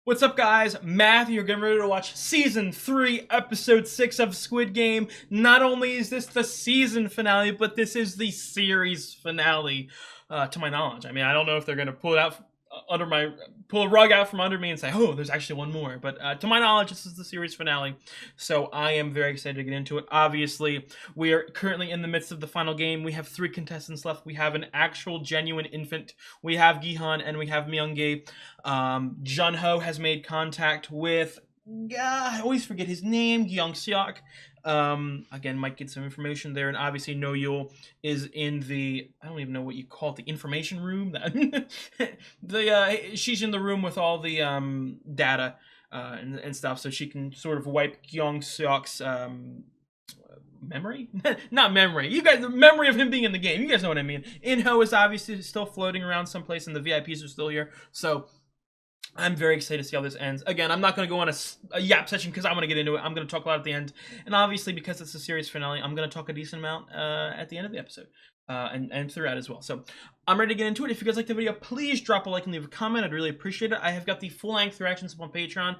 What's up, guys? Matthew, you're getting ready to watch Season 3, Episode 6 of Squid Game. Not only is this the season finale, but this is the series finale, to my knowledge. I mean, I don't know if they're going to pull it out pull a rug out from under me and say, oh, there's actually one more. But to my knowledge, this is the series finale. So I am very excited to get into it. Obviously, we are currently in the midst of the final game. We have 3 contestants left. We have an actual genuine infant. We have Gihan and we have Myung-gi. Jun-ho has made contact with, I always forget his name, Gyung-seok. Again, might get some information there, and obviously No-Yul is in the, I don't even know what you call it, the information room. She's in the room with all the data and stuff, so she can sort of wipe Gyung-seok's memory? Not memory. You guys, the memory of him being in the game. You guys know what I mean. In-ho is obviously still floating around someplace, and the VIPs are still here, so I'm very excited to see how this ends. Again, I'm not going to go on a yap session because I want to get into it. I'm going to talk a lot at the end. And obviously, because it's a series finale, I'm going to talk a decent amount at the end of the episode. And throughout as well. So, I'm ready to get into it. If you guys like the video, please drop a like and leave a comment. I'd really appreciate it. I have got the full-length reactions up on Patreon.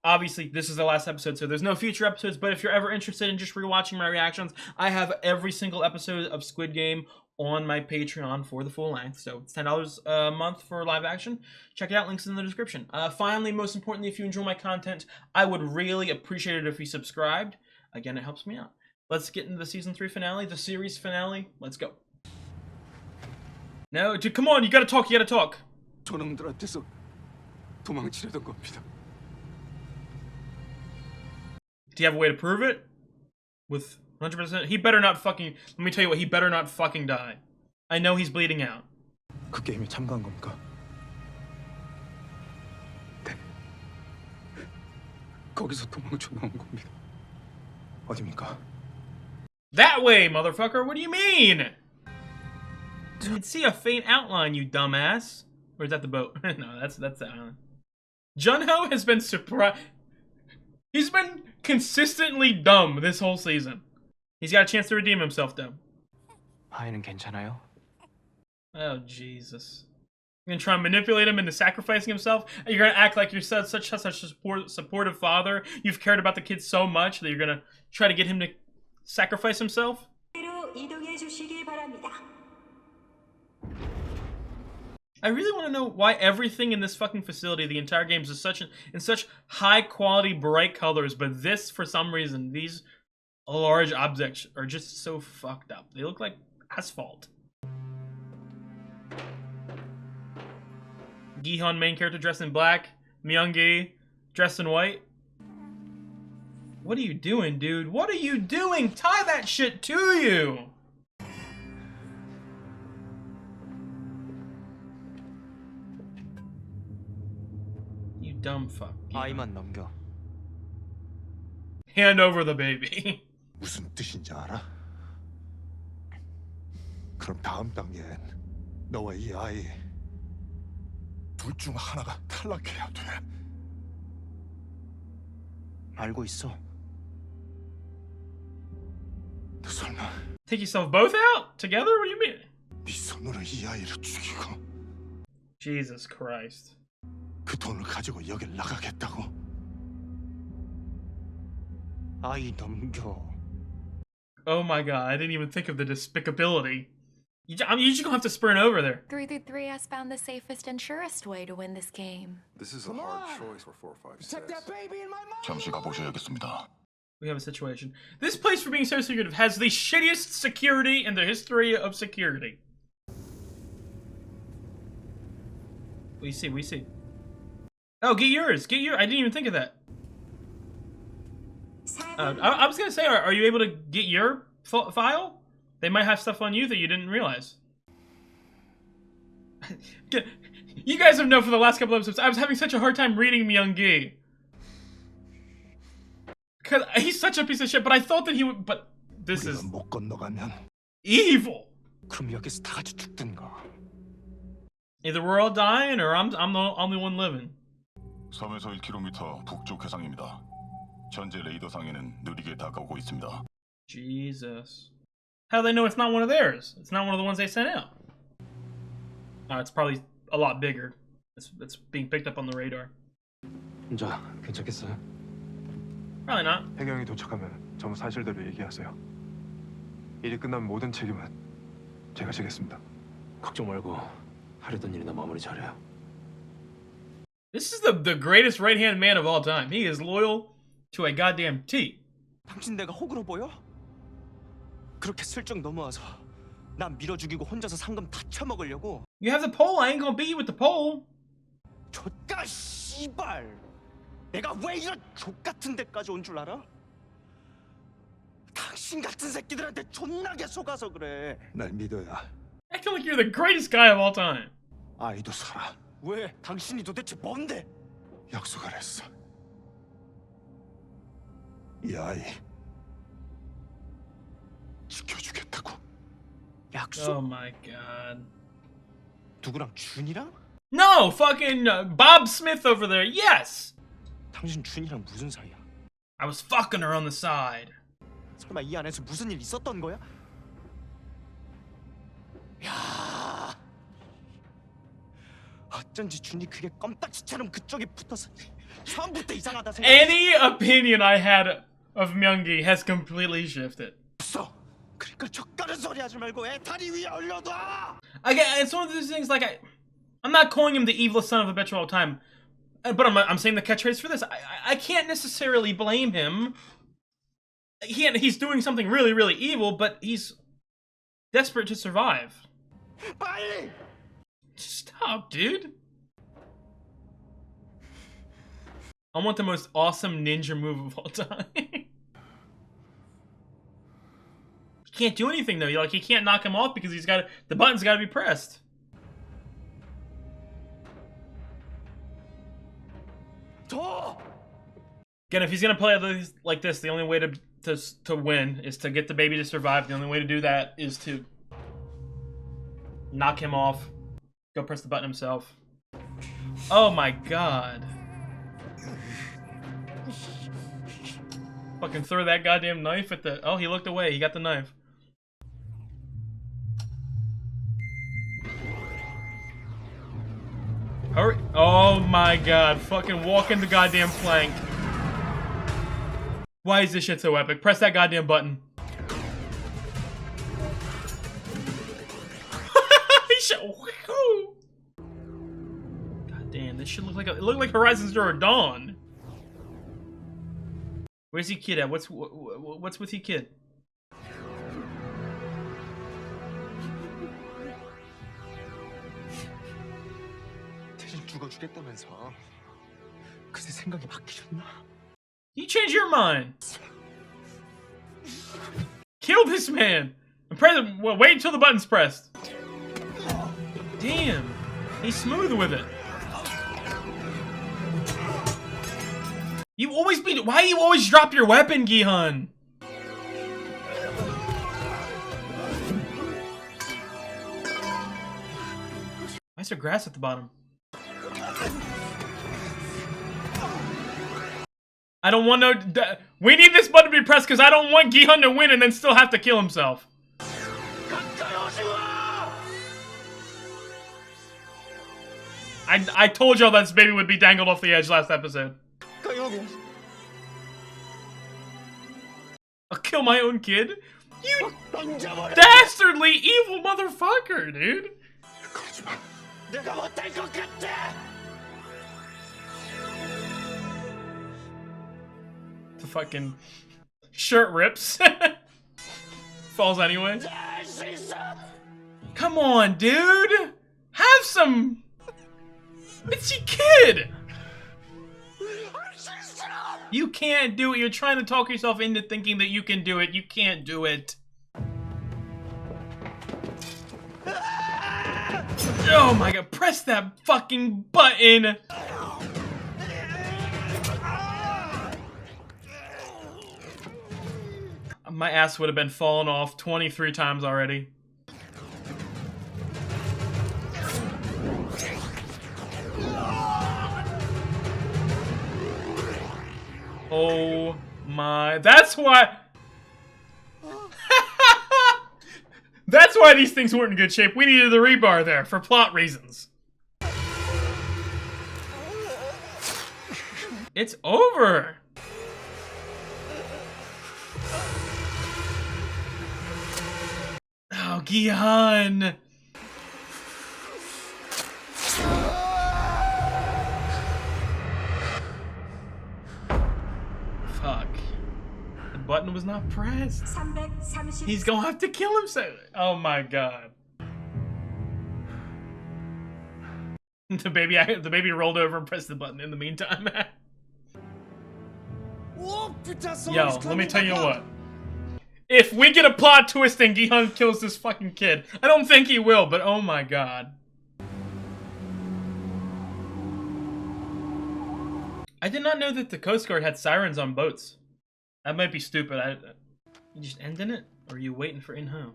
Obviously, this is the last episode, so there's no future episodes. But if you're ever interested in just rewatching my reactions, I have every single episode of Squid Game on my Patreon for the full length. So it's $10 a month for live action. Check it out, links in the description. Finally, most importantly, if you enjoy my content, I would really appreciate it if you subscribed. Again, it helps me out. Let's get into the season 3 finale, the series finale. Let's go. No, dude, come on, you gotta talk, you gotta talk. 저놈들한테서 도망치려던 겁니다. Do you have a way to prove it? With 100%? He better not fucking... Let me tell you what, he better not fucking die. I know he's bleeding out. 그 게임에 참가한 겁니까? 네. 거기서 도망쳐 나온 겁니다. 어디입니까? That way, motherfucker! What do you mean? You can see a faint outline, you dumbass. Or is that the boat? No, that's the island. Jun-ho has been surprised. He's been consistently dumb this whole season. He's got a chance to redeem himself, though. 아이는 괜찮아요? Oh, Jesus. You're gonna try and manipulate him into sacrificing himself? You're gonna act like you're such a supportive father? You've cared about the kid so much that you're gonna try to get him to sacrifice himself? I really want to know why everything in this fucking facility, the entire game, is in such high quality, bright colors, but this, for some reason, these large objects are just so fucked up. They look like asphalt. Gihan, main character, dressed in black. Myung-gi, dressed in white. What are you doing, dude? What are you doing? Tie that shit to you! You dumb fuck. 아이만 넘겨. Hand over the baby. 무슨 뜻인지 알아? 그럼 다음 단계엔 너와 이 아이 둘 중 하나가 탈락해야 돼. 알고 있어. 너 설마 Take yourself both out? Together? What do you mean? 네 손으로 이 아이를 죽이고 Jesus Christ. 그 돈을 가지고 여길 나가겠다고? 아이 넘겨. Oh my god, I didn't even think of the despicability. You're just gonna have to sprint over there. 333 has found the safest and surest way to win this game. This is a hard choice for 4, 5, 6. 잠시 가보셔야겠습니다. We have a situation. This place, for being so secretive, has the shittiest security in the history of security. We see. Oh, get yours. I didn't even think of that. I was gonna say, are you able to get your file? They might have stuff on you that you didn't realize. You guys have known for the last couple episodes, I was having such a hard time reading Myung-gi. Because he's such a piece of shit, but I thought that he would, but this is 못 건너가면 evil. 그럼 여기서 다 같이 죽든가. Either we're all dying, or I'm the only one living. 섬에서 1km 북쪽 해상입니다. 현재 레이더상에는 느리게 다가오고 있습니다. Jesus. How do they know it's not one of theirs? It's not one of the ones they sent out. It's probably a lot bigger. It's being picked up on the radar. 혼자 괜찮겠어요? Probably not. 해경이 도착하면 전부 사실대로 얘기하세요. 일이 끝나면 모든 책임은 제가 지겠습니다. 걱정 말고 하려던 일이나 마무리 잘해요. This is the greatest right-hand man of all time. He is loyal to a goddamn T. 당신 내가 호구로 보여? 그렇게 슬쩍 넘어와서 난 밀어 죽이고 혼자서 상금 다 쳐먹으려고? You have the pole. I ain't gonna beat you with the pole. 좆가 씨발! 내가 왜 이런 족같은 데까지 온 줄 알아? 당신 같은 새끼들한테 존나게 속아서 그래. 날 믿어야 Acting like you're the greatest guy of all time. 아이도 살아. 왜? 당신이 도대체 뭔데? 약속을 했어. 이 아이 지켜주겠다고. 약속? Oh my god. 누구랑 준이랑? No, fucking Bob Smith over there. Yes. 당신 준이랑 무슨 사이야? I was fucking her on the side. 설마 이 안에서 무슨 일 있었던 거야? 야, 어쩐지 준이 그게 껌딱지처럼 그쪽에 붙어서 처음부터 이상하다 생각. Any opinion I had of Myung-gi has completely shifted. 없어. 그러니까 젓가락 소리 하지 말고 애 다리 위에 올려놔. Again, it's one of those things like I'm not calling him the evil son of a bitch all the time, but I'm saying the catchphrase for this. I can't necessarily blame him. He's doing something really, really evil, but he's desperate to survive. 빨리. Stop, dude. I want the most awesome ninja move of all time. He can't do anything though. Like he can't knock him off because the button's got to be pressed. 더. Again, if he's gonna play like this, the only way to win is to get the baby to survive. The only way to do that is to knock him off. Go press the button himself. Oh my god. Fucking throw that goddamn knife at the... Oh, he looked away. He got the knife. Hurry. Oh my god. Fucking walk in the goddamn plank. Why is this shit so epic? Press that goddamn button. God damn, this shit look like it looked like Horizon Zero Dawn. Where's he kid at? What's with he kid? 대신 죽어주겠다면서. 그새 생각이 바뀌셨나? You change your mind. Kill this man. And press it. Well, wait until the button's pressed. Damn, he's smooth with it. You always be. Why do you always drop your weapon, Gi-hun? Why is there grass at the bottom? I don't want no. We need this button to be pressed because I don't want Gi-hun to win and then still have to kill himself. I told y'all that this baby would be dangled off the edge last episode. I'll kill my own kid? You dastardly evil motherfucker, dude. The fucking shirt rips. Falls anyway. Come on, dude. Have some... It's your kid. You can't do it. You're trying to talk yourself into thinking that you can do it. You can't do it. Oh my god, press that fucking button! My ass would have been falling off 23 times already. Oh my... That's why... That's why these things weren't in good shape. We needed the rebar there for plot reasons. It's over. Oh, Gihan. Fuck. The button was not pressed. He's gonna have to kill himself. Oh my god. The baby rolled over and pressed the button in the meantime. Yo, let me tell you what. If we get a plot twist and Gihan kills this fucking kid, I don't think he will, but oh my god. I did not know that the Coast Guard had sirens on boats. That might be stupid. You just ending it? Or are you waiting for in-home?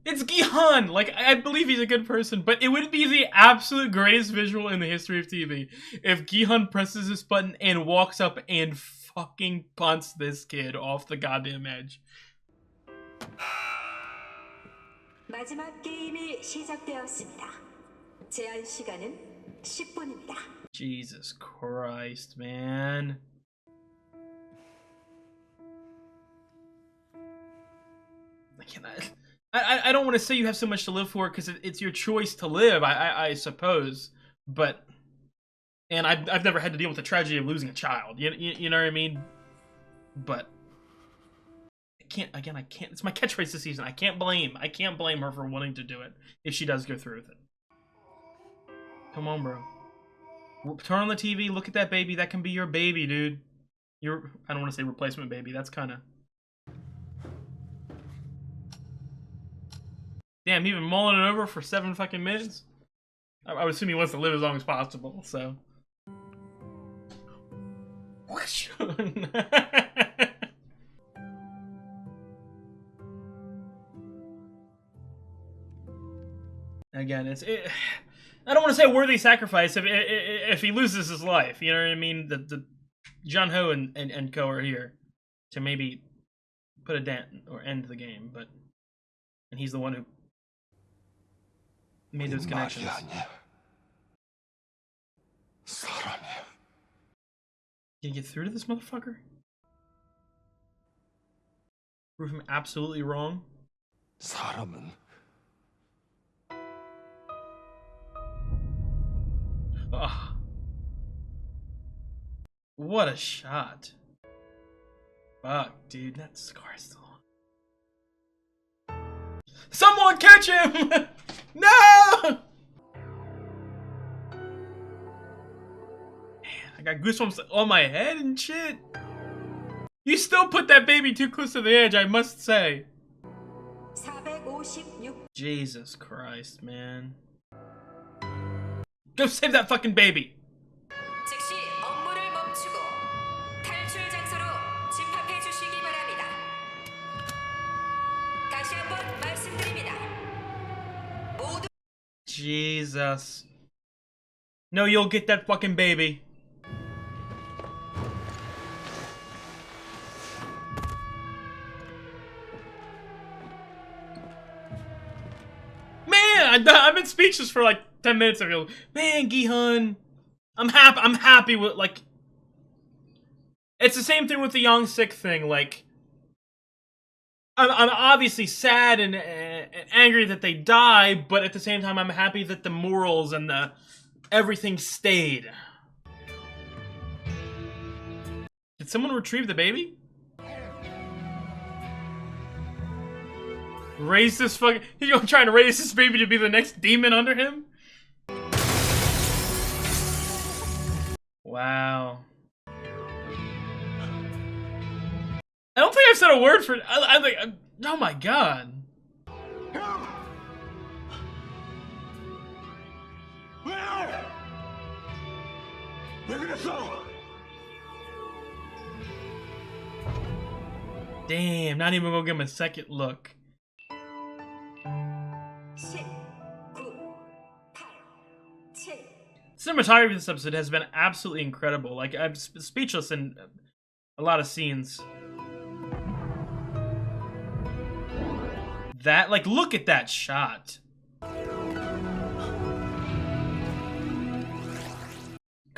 It's Gihan! Like, I believe he's a good person, but it would be the absolute greatest visual in the history of TV if Gihan presses this button and walks up and fucking punts this kid off the goddamn edge. 마지막 게임이 시작되었습니다. 제한 시간은 10분입니다. Jesus Christ, man. I don't want to say you have so much to live for because it's your choice to live, I suppose. But, and I've never had to deal with the tragedy of losing a child. You know what I mean? But I can't. It's my catchphrase this season. I can't blame her for wanting to do it if she does go through with it. Come on, bro. Turn on the TV. Look at that baby. That can be your baby, dude. I don't want to say replacement baby. That's kind of. Damn, he been mulling it over for 7 fucking minutes? I would assume he wants to live as long as possible, so. Again, I don't want to say a worthy sacrifice if he loses his life, you know what I mean? The Jun Ho and co are here to maybe put a dent or end the game, but. And he's the one who made those connections. Can you get through to this motherfucker? Prove him absolutely wrong? 사람은 Ugh. What a shot. Fuck, dude, that scar is still on. Someone catch him! No! Man, I got goosebumps on my head and shit. You still put that baby too close to the edge, I must say. 456. Jesus Christ, man. Go save that fucking baby! 즉시 업무를 멈추고 탈출 장소로 집합해 주시기 바랍니다. 다시 한번 말씀드립니다. 모두 Jesus. No, you'll get that fucking baby. Man, I've been speechless for like 10 minutes. I feel, man, Gihan, I'm happy with, like, it's the same thing with the Young Sick thing. Like, I'm obviously sad and angry that they die, but at the same time, I'm happy that the morals and the everything stayed. Did someone retrieve the baby? Raise this fucking... He's trying to raise this baby to be the next demon under him? Wow. I don't think I've said a word for... I'm like... Oh my god. Damn, not even gonna give him a second look. 10, 9, 8, 7. Cinematography in this episode has been absolutely incredible. Like, I'm speechless in a lot of scenes. That, like, look at that shot.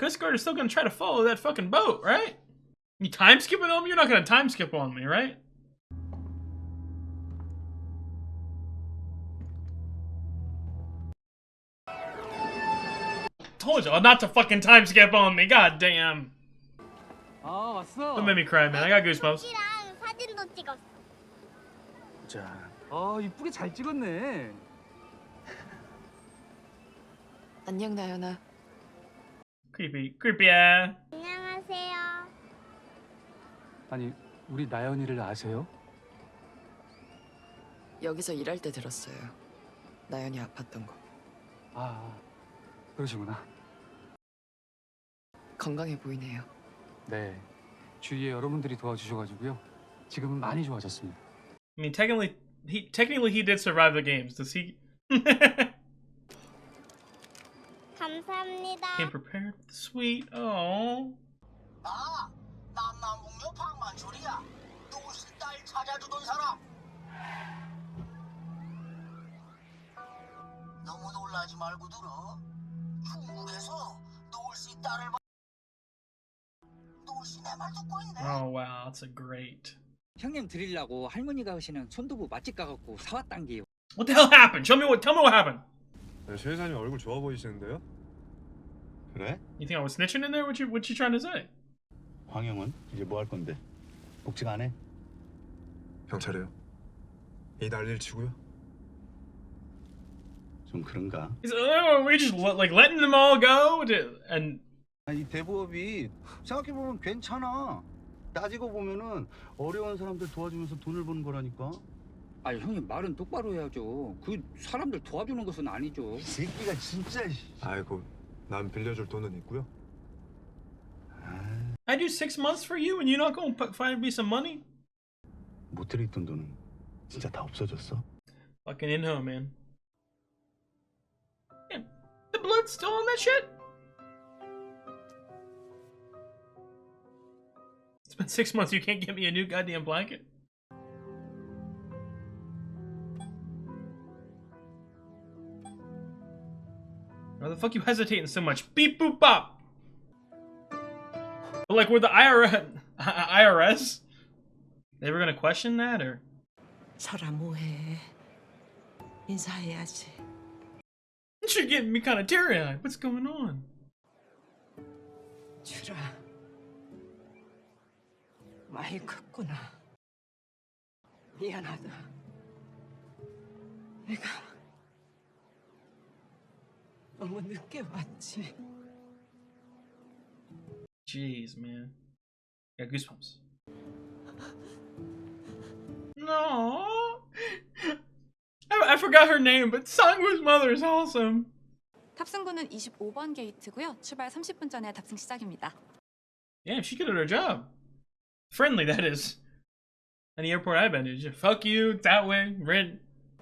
Coast Guard is still gonna try to follow that fucking boat, right? You time skipping on me? You're not gonna time skip on me, right? Told y'all not to fucking time skip on me. God damn. 아 왔어. Don't make me cry, man. I got goosebumps. 이랑 사진도 찍었어. 자, 이쁘게 잘 찍었네. 안녕 나연아. Creepy, creepy. 안녕하세요. 아니, 우리 나연이를 아세요? 여기서 일할 때 들었어요. 나연이 아팠던 거. 아, 그러시구나. 건강해 보이네요. 네, 주위에 여러분들이 도와주셔가지고요. 지금은 많이 좋아졌습니다. I mean, technically he did survive the games. Does he? 감사합니다. Came prepared. Sweet. Oh. 아, 남남북녀 박만철이야. 노을씨 딸 찾아주던 사람. 너무 놀라지 말고 들어. 중국에서 노을씨 딸을 봐. 노을씨 내 말 듣고 있네. Oh wow, that's a great. 형님 드리려고 할머니가 하시는 손두부 맛집 가갖고 사왔단 게요. What the hell happened? Tell me what happened. 네, 최 회사님 얼굴 좋아 보이시는데요? 그래? You think I was snitching in there? What you trying to say? 황영은 이제 뭐 할 건데? 복직 안 해? 경찰이요. 이 난리를 치고요. 좀 그런가? He's, we just like letting them all go, and 이 대부업이 생각해보면 괜찮아. 따지고 보면은 어려운 사람들 도와주면서 돈을 버는 거라니까. 아 형님 말은 똑바로 해야죠. 그 사람들 도와주는 것은 아니죠. 새끼가 진짜. 아이고, 난 빌려줄 돈은 있고요. I do 6 months for you, and you're not gonna find me some money? 못 드렸던 돈은 진짜 다 없어졌어. Fucking in home, man. Damn, the blood's still on that shit. It's been 6 months. You can't get me a new goddamn blanket. Why the fuck you hesitating so much? Beep boop bop. But like, we're the IRS. They were gonna question that, or? 설아 뭐해? 인사해야지. You're getting me kind of teary-eyed. What's going on? 주라. 많이 컸구나. 미안하다. 내가 너무 늦게 왔지. Jeez, man. Got goosebumps. No. I forgot her name, but Sangwoo's mother is awesome. 탑승구는 25번 게이트고요. 출발 30분 전에 탑승 시작입니다. Damn, she good at her job. Friendly, that is. Any airport I've been to, fuck you, that way, red.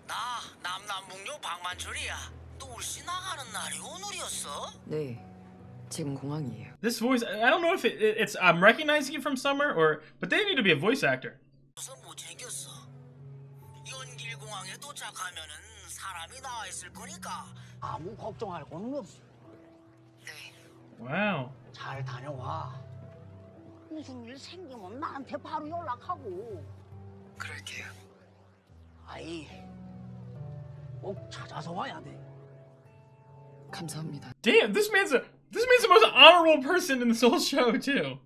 나 남남북녀 박만철이야. 노을씨 나가는 날이 오늘이었어? 네, 지금 공항이에요. This voice, I don't know if it's I'm recognizing it from somewhere, but they need to be a voice actor. 무슨 못 챙겼어. 연길공항에 도착하면은 사람이 나와 있을 거니까 아무 걱정할 거는 없어. 네. Wow. 잘 다녀와. 무슨 일 생기면 나한테 바로 연락하고. 그럴게요. 아이, 꼭 찾아서 와야 돼. 감사합니다. Damn, this man's the most honorable person in this whole show too.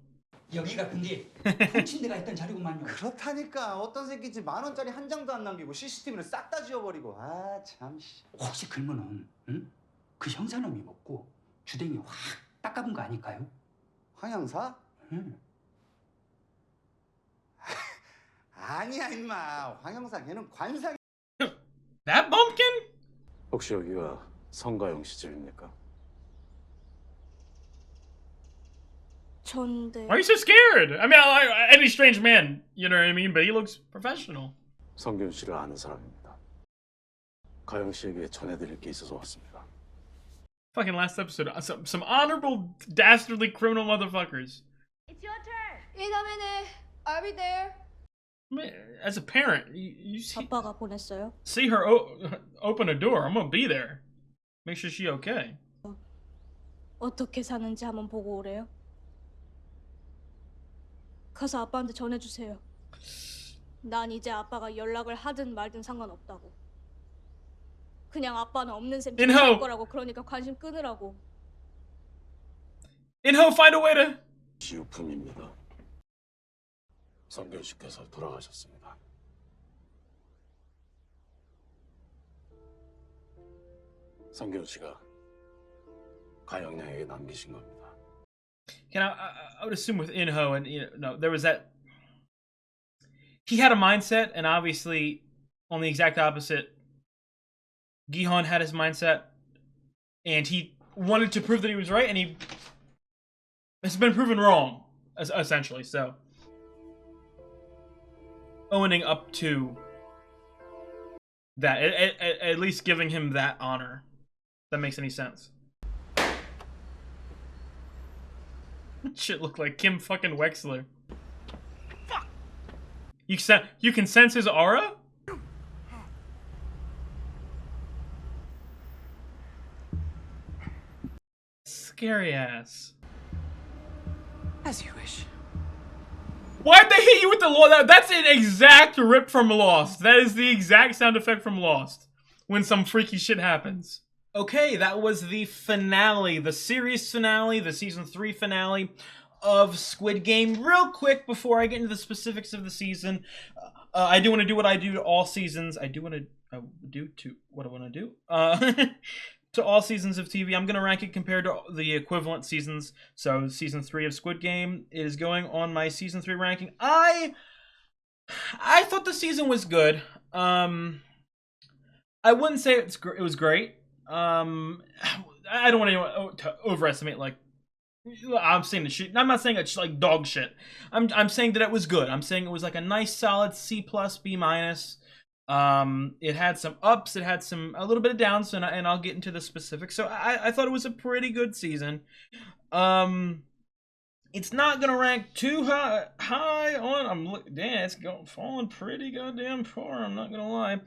여기가 근데 훔친 데가 있던 자리구만요. 그렇다니까 어떤 새끼지 10,000원짜리 한 장도 안 남기고 CCTV를 싹 다 지워버리고 아 참. 혹시 그러면은 응? 그 형사놈이 먹고 주댕이 확 닦아본 거 아닐까요? 황 형사? 응. 아니야 임마. 황 형사 걔는 관상. That bumpkin? 혹시 여기가 성가영 시집입니까? 전데. Why are you so scared? I mean, any strange man, you know what I mean? But he looks professional. 성균 씨를 아는 사람입니다. 가영 씨에게 전해드릴 게 있어서 왔습니다. Fucking last episode, some honorable, dastardly criminal motherfuckers. It's your turn. In a minute, I'll be there. Man, as a parent, you 아빠가 보냈어요. see her open a door. I'm gonna be there. Make sure she's okay. 어떻게 사는지 한번 보고 오래요? 가서 아빠한테 전해주세요. 난 이제 아빠가 연락을 하든 말든 상관없다고. 그냥 아빠는 없는 셈 치고 살 거라고. 그러니까 관심 끊으라고. 인호, find a way to. 지우품입니다. 성균 씨께서 돌아가셨습니다. 성균 씨가 가영양에게 남기신 겁니다. I would assume with Inho and no, there was that. He had a mindset, and obviously, on the exact opposite, Gihan had his mindset, and he wanted to prove that he was right, and he has been proven wrong, essentially. So, owning up to that, at least giving him that honor, if that makes any sense. Shit looked like Kim fucking Wexler. Fuck. You can sense his aura? Scary ass. As you wish. Why'd they hit you with the Lost? That's an exact rip from Lost. That is the exact sound effect from Lost. When some freaky shit happens. Okay, that was the finale, the series finale, the season 3 finale of Squid Game. Real quick, before I get into the specifics of the season, I do want to do what I do to all seasons. I do want to do to what I want to do. To all seasons of TV. I'm going to rank it compared to the equivalent seasons. So, season 3 of Squid Game is going on my season 3 ranking. I thought the season was good. I wouldn't say it was great. I don't want anyone to overestimate, like, I'm saying the shit. I'm not saying it's like dog shit. I'm saying that it was good. I'm saying it was like a nice solid C+, B-. It had some ups, it had a little bit of downs, and I'll get into the specifics. So I thought it was a pretty good season. It's not gonna rank too high on. Damn, it's falling pretty goddamn far. I'm not gonna lie.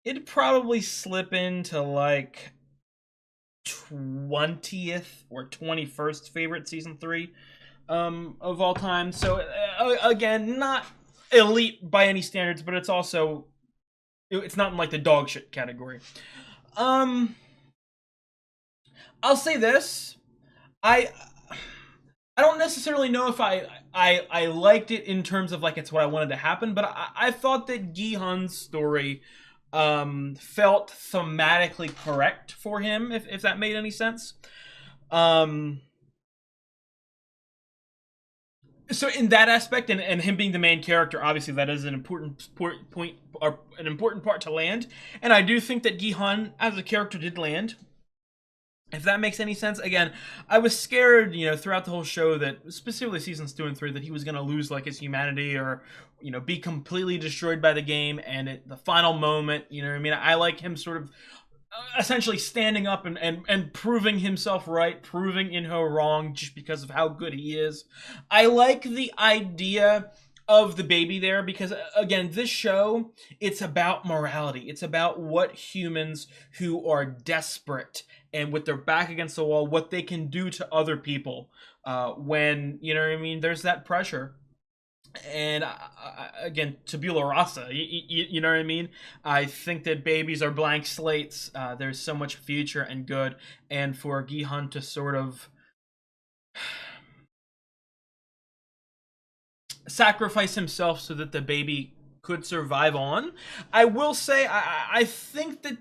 It'd probably slip into like 20th or 21st favorite season 3 of all time. So again, not elite by any standards, but it's also, it's not in like the dog shit category. I'll say this, I don't necessarily know if I liked it in terms of like it's what I wanted to happen, but I thought that Gihan's story felt thematically correct for him, if that made any sense. So in that aspect, and him being the main character, obviously that is an important point, or an important part to land. And I do think that Gihan as a character did land. If that makes any sense. Again, I was scared, throughout the whole show, that specifically seasons 2 and 3, that he was going to lose like his humanity, or be completely destroyed by the game. And at the final moment, I like him sort of essentially standing up and proving himself right, proving Inho wrong, just because of how good he is. I like the idea of the baby there, because again, this show, it's about morality. It's about what humans who are desperate and with their back against the wall, what they can do to other people when, there's that pressure. And again, tabula rasa, you know what I mean? I think that babies are blank slates. There's so much future and good, and for Gihan to sort of sacrifice himself so that the baby could survive on. I will say, I think that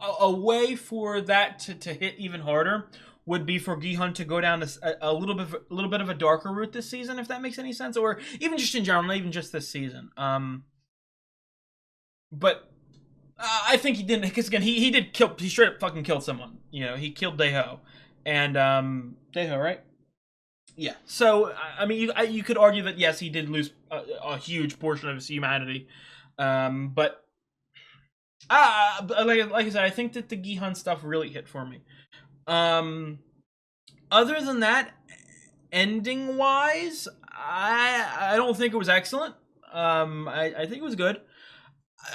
a way for that to hit even harder would be for Gihan to go down a little bit of a darker route this season, if that makes any sense, or even just in general, not even just this season. But I think he didn't, because again, he straight up fucking killed someone. He killed Daeho, and Daeho, right? Yeah. So I mean, you could argue that yes, he did lose a huge portion of his humanity, but like I said, I think that the Gihan stuff really hit for me. Other than that, ending wise, I don't think it was excellent. I think it was good.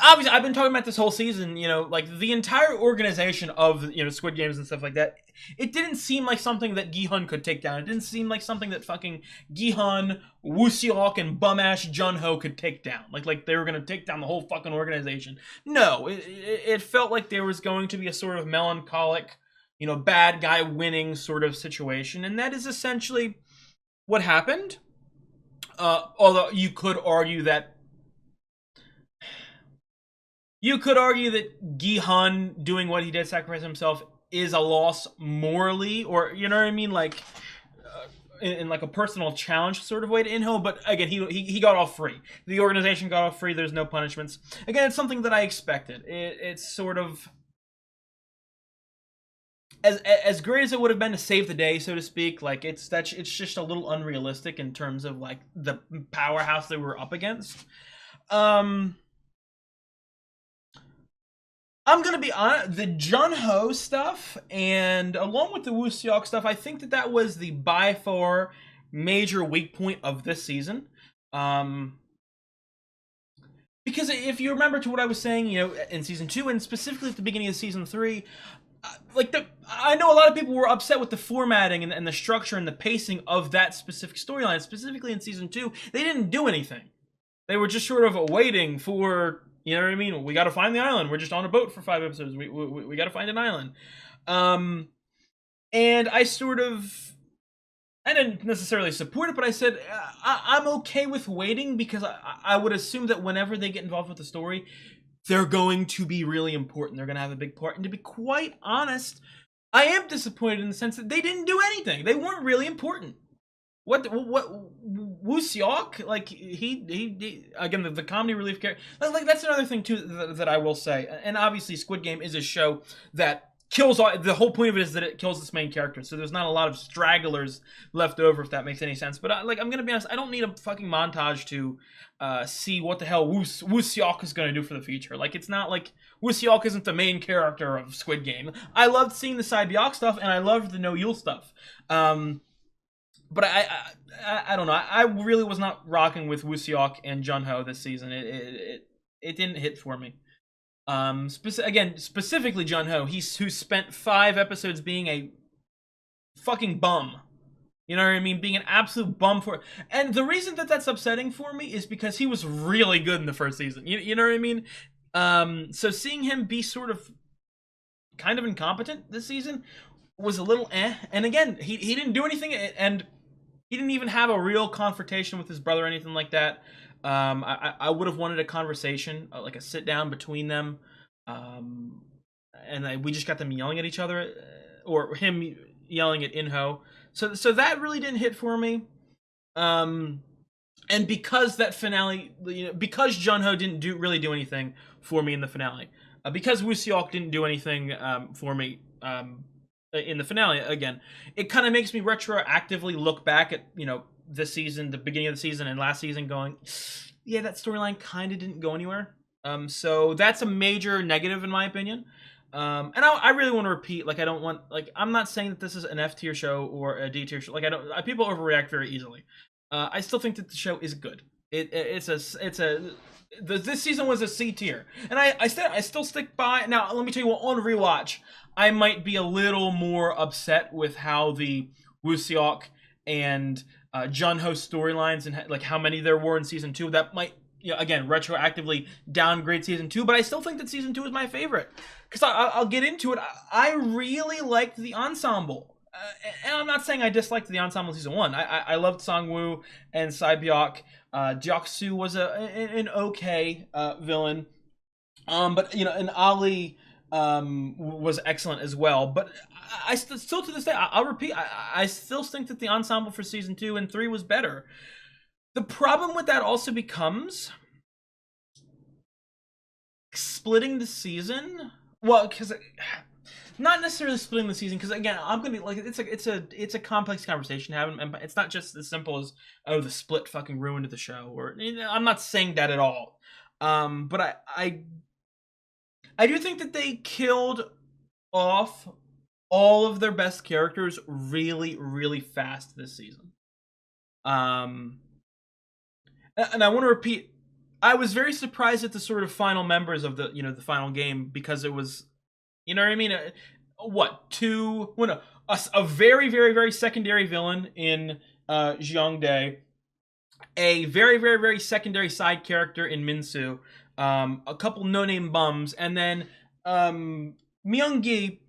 obviously I've been talking about this whole season, you know, like the entire organization of, you know, Squid Games and stuff like that. It didn't seem like something that Gi-hun could take down. It didn't seem like something that fucking Gi-hun, Woo Seok, and bum-ass Jun-ho could take down. Like they were gonna take down the whole fucking organization. No, it felt like there was going to be a sort of melancholic, you know, bad guy winning sort of situation, and that is essentially what happened. Although you could argue that Gi-hun doing what he did, sacrifice himself, is a loss morally, or you know what I mean, like in like a personal challenge sort of way to In-ho. But again, he got off free. The organization got off free. There's no punishments. Again, it's something that I expected. It's sort of as great as it would have been to save the day, so to speak. Like it's just a little unrealistic in terms of like the powerhouse they were up against. I'm gonna be honest, the Jun-ho stuff, and along with the Woo Seok stuff, I think that was the by far major weak point of this season. Because if you remember to what I was saying, you know, in season 2, and specifically at the beginning of season 3, I know a lot of people were upset with the formatting and the structure and the pacing of that specific storyline. Specifically in season 2, they didn't do anything. They were just sort of waiting for, you know what I mean? We got to find the island. We're just on a boat for 5 episodes. We got to find an island. And I didn't necessarily support it, but I said I'm okay with waiting, because I would assume that whenever they get involved with the story, they're going to be really important. They're going to have a big part. And to be quite honest, I am disappointed in the sense that they didn't do anything. They weren't really important. What Woo Seok, like he again, the comedy relief character, like that's another thing too that I will say. And obviously Squid Game is a show that kills all, the whole point of it is that it kills its main character, so there's not a lot of stragglers left over, if that makes any sense. But I'm gonna be honest, I don't need a fucking montage to see what the hell Woo Seok is gonna do for the future. Like, it's not like Woo Seok isn't the main character of Squid Game. I loved seeing the Sae-byeok stuff, and I loved the No Yul stuff. But I don't know. I really was not rocking with Woo Seok and Jun-ho this season. It didn't hit for me. Specifically Jun-ho, who spent 5 episodes being a fucking bum. You know what I mean? Being an absolute bum for it. And the reason that that's upsetting for me is because he was really good in the first season. You know what I mean? So seeing him be sort of kind of incompetent this season was a little eh. And again, he didn't do anything, and he didn't even have a real confrontation with his brother or anything like that. I would have wanted a conversation, like a sit down between them, and we just got them yelling at each other, or him yelling at In-ho. So that really didn't hit for me. And because that finale, you know, because Jun-ho didn't really do anything for me in the finale, because Woo Seok didn't do anything for me in the finale, again, it kind of makes me retroactively look back at, you know, this season, the beginning of the season and last season, going, yeah, that storyline kind of didn't go anywhere. So that's a major negative in my opinion. And I really want to repeat, like, I don't want, like, I'm not saying that this is an F tier show or a D tier show. Like, people overreact very easily. I still think that the show is good. This season was a C tier, and I still stick by. Now, let me tell you what, on rewatch, I might be a little more upset with how the Woo Seok and Jun-ho storylines, and like how many there were in season 2. That might, you know, again, retroactively downgrade season 2, but I still think that season 2 is my favorite, because I'll get into it. I really liked the ensemble. And I'm not saying I disliked the ensemble in season 1. I loved Sang-woo and Sae-byeok. Deok-soo was an okay villain. But, you know, and Ali was excellent as well. But I still to this day, I'll repeat, I still think that the ensemble for season 2 and 3 was better. The problem with that also becomes splitting the season. Well, because not necessarily splitting the season, because again, I'm gonna be like, it's a complex conversation to have, and it's not just as simple as, oh, the split fucking ruined the show, or, you know, I'm not saying that at all. But I do think that they killed off all of their best characters really, really fast this season. And I want to repeat, I was very surprised at the sort of final members of the the final game, because it was, you know what I mean? A very, very, very secondary villain in Jiang Dae, a very, very, very secondary side character in Minsu, a couple no-name bums, and then Myung-gi,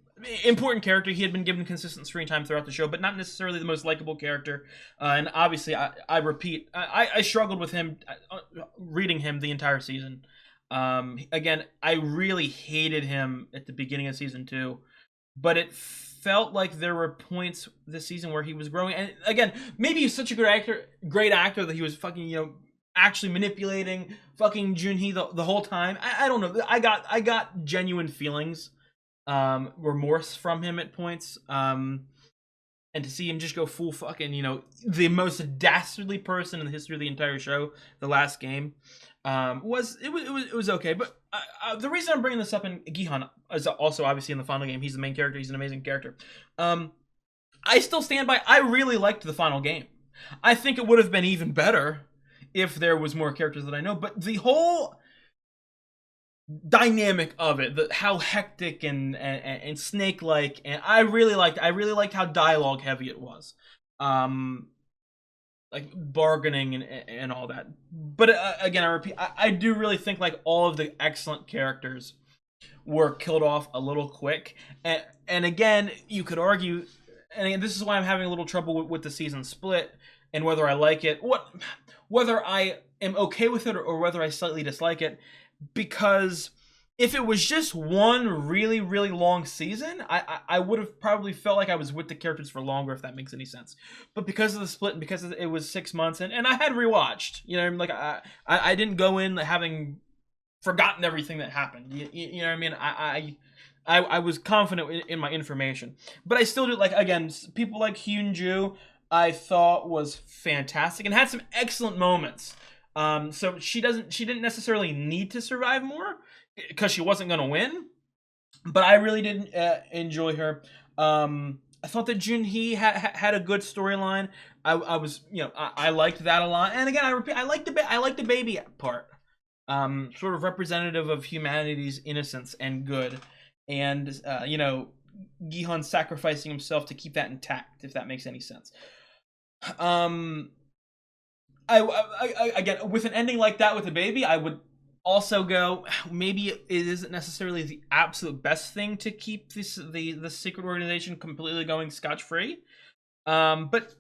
important character. He had been given consistent screen time throughout the show, but not necessarily the most likable character. And obviously, I repeat, I struggled with him reading him the entire season. Again, I really hated him at the beginning of season 2, but it felt like there were points this season where he was growing. And again, maybe he's such a great actor that he was fucking, actually manipulating fucking Junhee the whole time. I don't know. I got genuine feelings, remorse from him at points. And to see him just go full fucking, the most dastardly person in the history of the entire show, the last game, was okay. But the reason I'm bringing this up, in Gi-hun is also obviously in the final game. He's the main character. He's an amazing character. I still stand by, I really liked the final game. I think it would have been even better if there was more characters that I know. But the whole dynamic of it, how hectic and snake-like, and I really liked how dialogue heavy it was, like bargaining and all that. But again, I repeat, I do really think like all of the excellent characters were killed off a little quick, and again, you could argue, and again, this is why I'm having a little trouble with the season split and whether I like it, whether I am okay with it or whether I slightly dislike it. Because if it was just one really, really long season, I would have probably felt like I was with the characters for longer, if that makes any sense. But because of the split and because it was 6 months, and I had rewatched, like I didn't go in having forgotten everything that happened. You know what I mean? I was confident in my information. But I still do, like, again, people like Hyun-ju, I thought was fantastic and had some excellent moments. So she didn't necessarily need to survive more because she wasn't going to win, but I really did enjoy her. I thought that Junhee had a good storyline. I was, I liked that a lot. And again, I repeat, I like the baby part, sort of representative of humanity's innocence and good, and Gi-hun sacrificing himself to keep that intact, if that makes any sense. I again, with an ending like that with a baby, I would also go, maybe it isn't necessarily the absolute best thing to keep the secret organization completely going scotch-free. But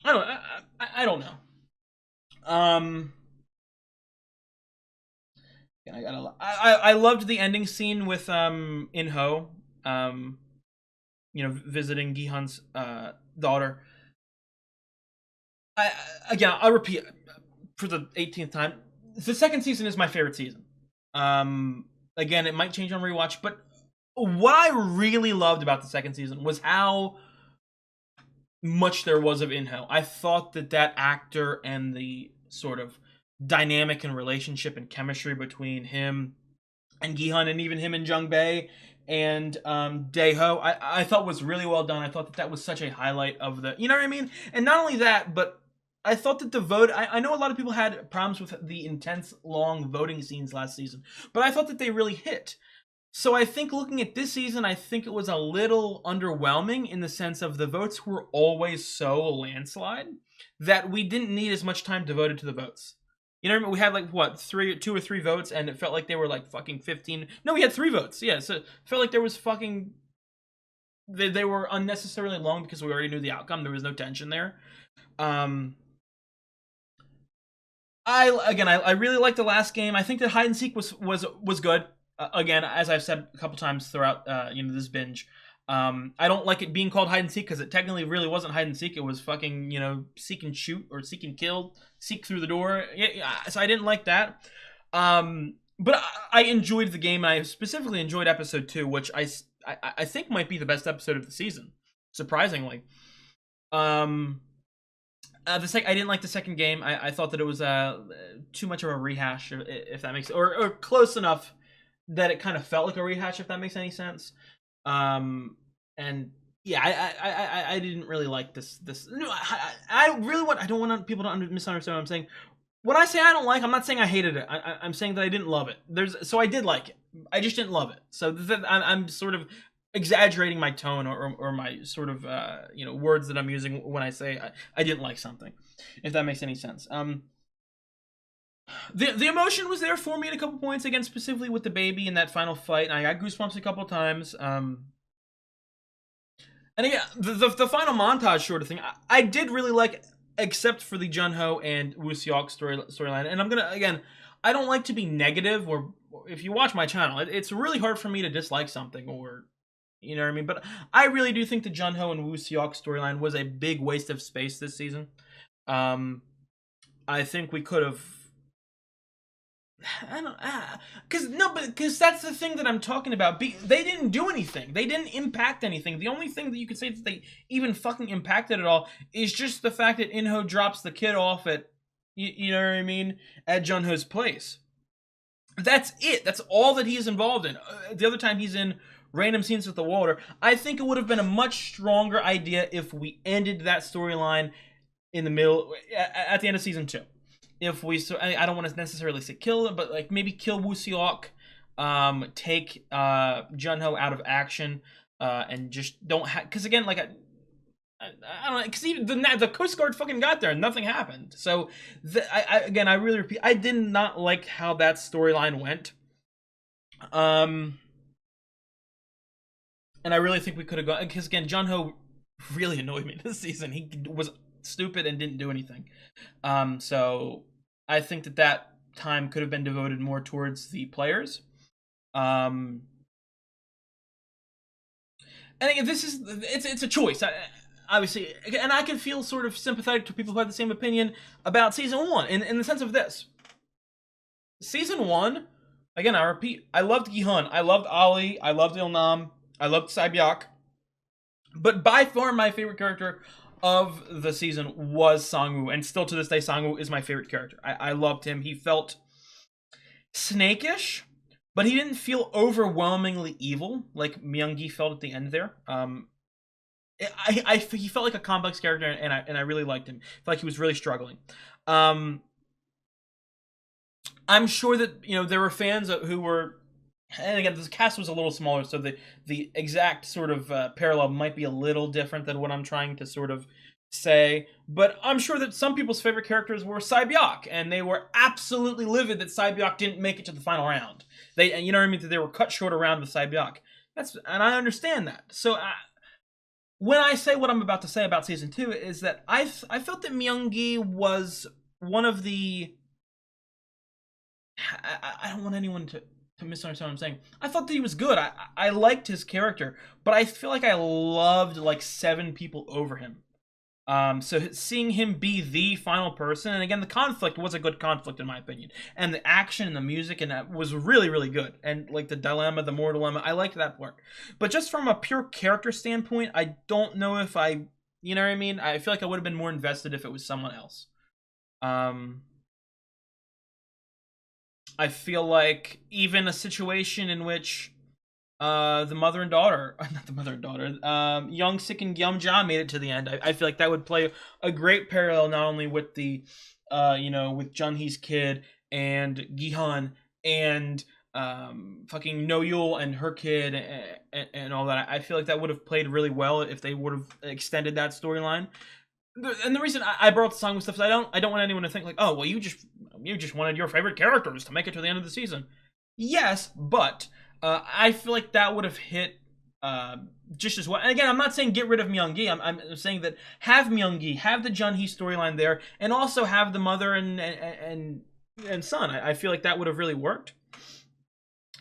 I don't know. I loved the ending scene with In-ho, visiting Gi-hun's daughter. I repeat for the 18th time, the second season is my favorite season. Again, it might change on rewatch, but what I really loved about the second season was how much there was of In-ho. I thought that actor and the sort of dynamic and relationship and chemistry between him and Gi-hun, and even him and Jung Bae and Dae-ho, I thought was really well done. I thought that was such a highlight of the, you know what I mean? And not only that, but I thought that the vote, I know a lot of people had problems with the intense, long voting scenes last season, but I thought that they really hit. So I think looking at this season, I think it was a little underwhelming in the sense of the votes were always so landslide that we didn't need as much time devoted to the votes. You know, we had like, what, 2 or 3 votes, and it felt like they were like fucking 15. No, we had 3 votes, yeah, so it felt like there was fucking, they were unnecessarily long because we already knew the outcome. There was no tension there. I really liked the last game. I think that hide and seek was good. Again, as I've said a couple times throughout this binge, I don't like it being called hide and seek because it technically really wasn't hide and seek. It was fucking seek and shoot or seek and kill, seek through the door. Yeah, so I didn't like that. But I enjoyed the game, and I specifically enjoyed episode 2, which I think might be the best episode of the season, surprisingly. I didn't like the second game. I thought that it was too much of a rehash, if that makes, or close enough that it kind of felt like a rehash, if that makes any sense. And yeah, I didn't really like this. No, I don't want people to misunderstand what I'm saying. when I say I don't like, I'm not saying I hated it. I'm saying that I didn't love it. So I did like it. I just didn't love it. So I'm sort of exaggerating my tone or my sort of words that I'm using when I say I didn't like something, if that makes any sense. The emotion was there for me at a couple points, again, specifically with the baby in that final fight, and I got goosebumps a couple times. And again, the final montage sort of thing, I did really like, except for the Jun-Ho and Woo Seok storyline. And I'm gonna, again, I don't like to be negative, or if you watch my channel, it's really hard for me to dislike something, or you know what I mean? But I really do think the Jun-Ho and Woo Seok storyline was a big waste of space this season. I think we could have, because that's the thing that I'm talking about. They didn't do anything. They didn't impact anything. The only thing that you could say that they even fucking impacted at all is just the fact that In-ho drops the kid off at, you know what I mean, at Jun-Ho's place. That's it. That's all that he's involved in. The other time he's in random scenes with the water. I think it would have been a much stronger idea if we ended that storyline in the middle, at the end of season 2. If we, I don't want to necessarily say kill, but like maybe kill Woo Seok, take Jun-Ho out of action, and just don't have, because again, like I don't know, because even the Coast Guard fucking got there and nothing happened. So again, I really repeat, I did not like how that storyline went. And I really think we could have gone, because again, Jun-Ho really annoyed me this season. He was stupid and didn't do anything. So I think that time could have been devoted more towards the players. And again, it's a choice. Obviously, and I can feel sort of sympathetic to people who have the same opinion about season 1, in the sense of this. Season 1, again, I repeat, I loved Gi-hun, I loved Ali, I loved Il-nam, I loved Sae-byak, but by far my favorite character of the season was Sang-woo, and still to this day, Sang-woo is my favorite character. I loved him. He felt snakish, but he didn't feel overwhelmingly evil like Myung-gi felt at the end there. He felt like a complex character, and I really liked him. I felt like he was really struggling. I'm sure that there were fans who were, and again, this cast was a little smaller, so the exact sort of parallel might be a little different than what I'm trying to sort of say. But I'm sure that some people's favorite characters were Sae-byak, and they were absolutely livid that Sae-byak didn't make it to the final round. You know what I mean? That they were cut short around with Sae-byak. And I understand that. So when I say what I'm about to say about season 2, is that I felt that Myung-gi was one of the. I don't want anyone to misunderstand what I'm saying. I thought that he was good. I liked his character, but I feel like I loved like 7 people over him. So seeing him be the final person, and again, the conflict was a good conflict in my opinion, and the action and the music and that was really, really good, and like the dilemma, the moral dilemma, I liked that part. But just from a pure character standpoint, I don't know if you know what I mean? I feel like I would have been more invested if it was someone else. I feel like even a situation in which the mother and daughter, not the mother and daughter, Young Sik and Gyum-ja made it to the end. I feel like that would play a great parallel not only with the, with Jun-hee's kid and Gi-hun and fucking No-yul and her kid and all that. I feel like that would have played really well if they would have extended that storyline. And the reason I brought the song with stuff is I don't want anyone to think like, oh, well, you just wanted your favorite characters to make it to the end of the season. Yes, but I feel like that would have hit just as well. And again, I'm not saying get rid of Myung-gi. I'm saying that have Myung-gi, have the Jun-hee storyline there, and also have the mother and son. I feel like that would have really worked.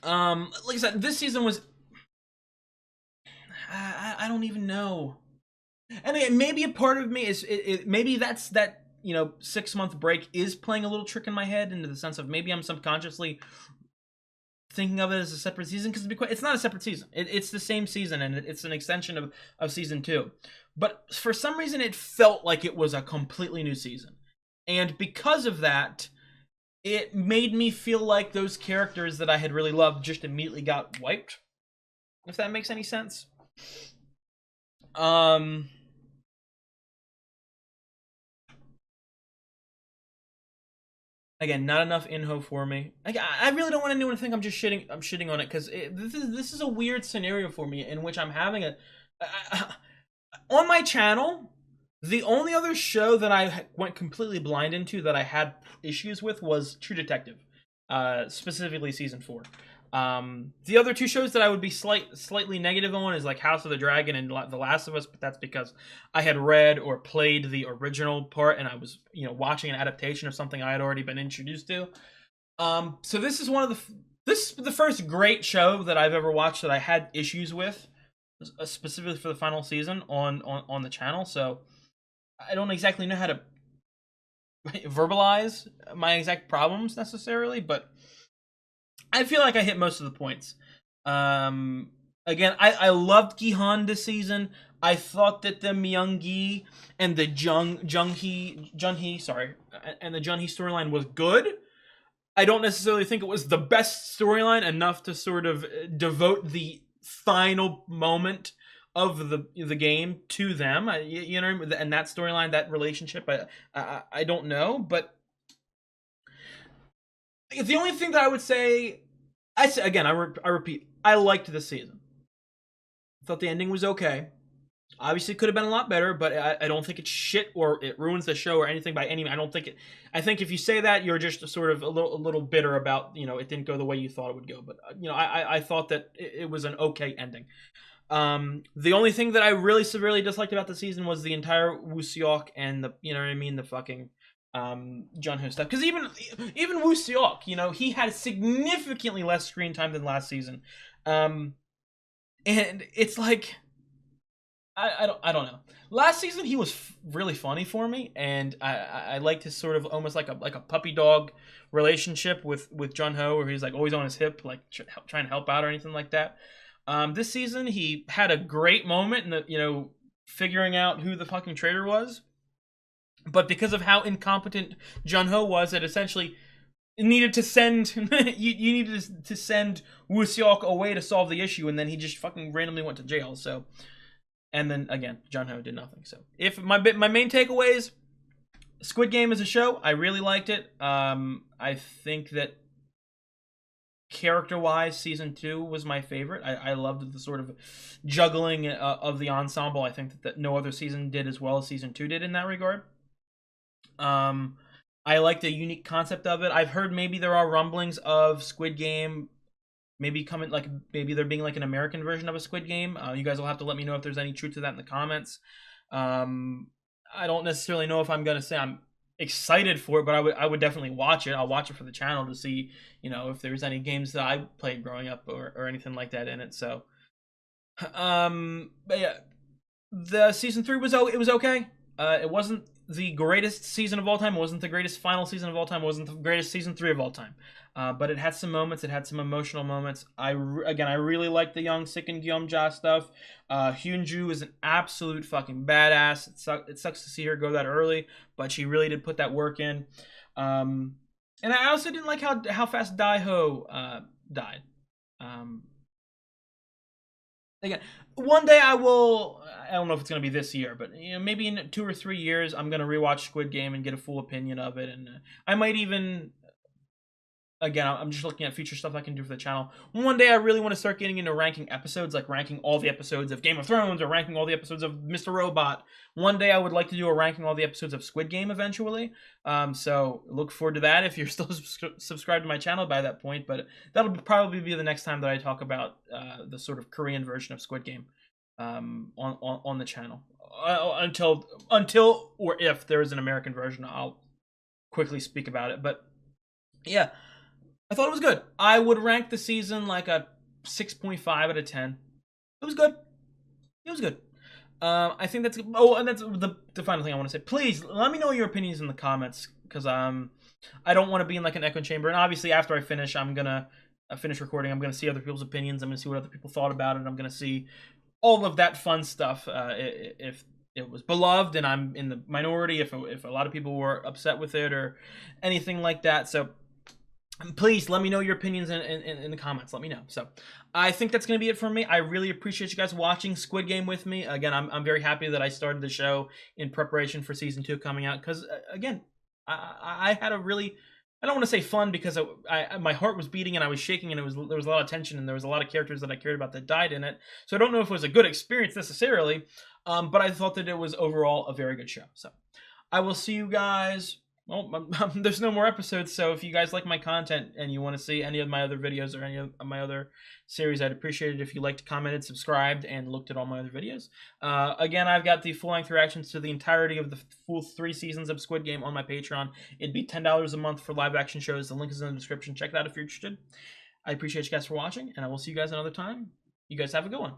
Like I said, this season was. I don't even know. And again, maybe a part of me is maybe that's that 6-month break is playing a little trick in my head, into the sense of maybe I'm subconsciously thinking of it as a separate season, because it's not a separate season. It's the same season, and it's an extension of season 2. But for some reason, it felt like it was a completely new season, and because of that, it made me feel like those characters that I had really loved just immediately got wiped. If that makes any sense. Again, not enough Inho for me. I really don't want anyone to think I'm just shitting. I'm shitting on it because this is a weird scenario for me in which I'm having on my channel. The only other show that I went completely blind into that I had issues with was True Detective, specifically season 4. The other 2 shows that I would be slightly negative on is like House of the Dragon and The Last of Us, but that's because I had read or played the original part and I was, watching an adaptation of something I had already been introduced to. So this is this is the first great show that I've ever watched that I had issues with, specifically for the final season on the channel. So I don't exactly know how to verbalize my exact problems necessarily, but I feel like I hit most of the points. Again, I loved Gihan this season. I thought that the Myung-gi and the Junhee storyline was good. I don't necessarily think it was the best storyline enough to sort of devote the final moment of the game to them. And that storyline, that relationship, I don't know, but the only thing that I would say, I repeat, I liked this season. I thought the ending was okay. Obviously, it could have been a lot better, but I don't think it's shit or it ruins the show or anything by any. I don't think it. I think if you say that, you're just sort of a little bitter about it didn't go the way you thought it would go. But I thought that it was an okay ending. The only thing that I really severely disliked about the season was the entire Woo Seok and the fucking Junho stuff. Because even Woo Seok, he had significantly less screen time than last season, and it's like I don't know. Last season he was really funny for me, and I liked his sort of almost like a puppy dog relationship with Junho, where he's like always on his hip, like trying to help out or anything like that. This season he had a great moment in the figuring out who the fucking traitor was. But because of how incompetent Junho was, it essentially needed to send you needed to send Woo Seok away to solve the issue, and then he just fucking randomly went to jail. So, and then again, Junho did nothing. So, if my main takeaways, Squid Game as a show, I really liked it. I think that character-wise, season 2 was my favorite. I loved the sort of juggling of the ensemble. I think that no other season did as well as season 2 did in that regard. I like the unique concept of it. I've heard maybe there are rumblings of Squid Game maybe coming, like maybe there being like an American version of a Squid Game. You guys will have to let me know if there's any truth to that in the comments. I don't necessarily know if I'm gonna say I'm excited for it, but I would definitely watch it. I'll watch it for the channel to see, if there's any games that I played growing up or anything like that in it. So, but yeah, the season 3 was okay. It wasn't the greatest season of all time. It wasn't the greatest final season of all time. It wasn't the greatest season 3 of all time. But it had some moments. It had some emotional moments. I really liked the young Sik and Gyeomja stuff. Hyunju is an absolute fucking badass. It sucks to see her go that early, but she really did put that work in. And I also didn't like how fast Daiho died. Again, one day I don't know if it's going to be this year, but maybe in 2 or 3 years, I'm going to rewatch Squid Game and get a full opinion of it. And I might even, again, I'm just looking at future stuff I can do for the channel. One day I really want to start getting into ranking episodes, like ranking all the episodes of Game of Thrones or ranking all the episodes of Mr. Robot. One day I would like to do a ranking all the episodes of Squid Game eventually. So look forward to that if you're still subscribed to my channel by that point. But that'll probably be the next time that I talk about the sort of Korean version of Squid Game on the channel. Until or if there is an American version, I'll quickly speak about it. But yeah, I thought it was good. I would rank the season like a 6.5 out of 10. It was good. It was good. I think that's... Oh, and that's the final thing I want to say. Please, let me know your opinions in the comments, because I don't want to be in like an echo chamber. And obviously, after I finish, I'm going to finish recording. I'm going to see other people's opinions. I'm going to see what other people thought about it. I'm going to see all of that fun stuff. If it was beloved and I'm in the minority, if a lot of people were upset with it or anything like that. So please let me know your opinions in the comments. Let me know. So I think that's going to be it for me. I really appreciate you guys watching Squid Game with me. Again, I'm very happy that I started the show in preparation for season 2 coming out, because again, I had a I don't want to say fun because my heart was beating and I was shaking and there was a lot of tension and there was a lot of characters that I cared about that died in it. So I don't know if it was a good experience necessarily, but I thought that it was overall a very good show. So I will see you guys. Well, there's no more episodes, so if you guys like my content and you want to see any of my other videos or any of my other series, I'd appreciate it if you liked, commented, subscribed, and looked at all my other videos. Again, I've got the full-length reactions to the entirety of the full 3 seasons of Squid Game on my Patreon. It'd be $10 a month for live-action shows. The link is in the description. Check it out if you're interested. I appreciate you guys for watching, and I will see you guys another time. You guys have a good one.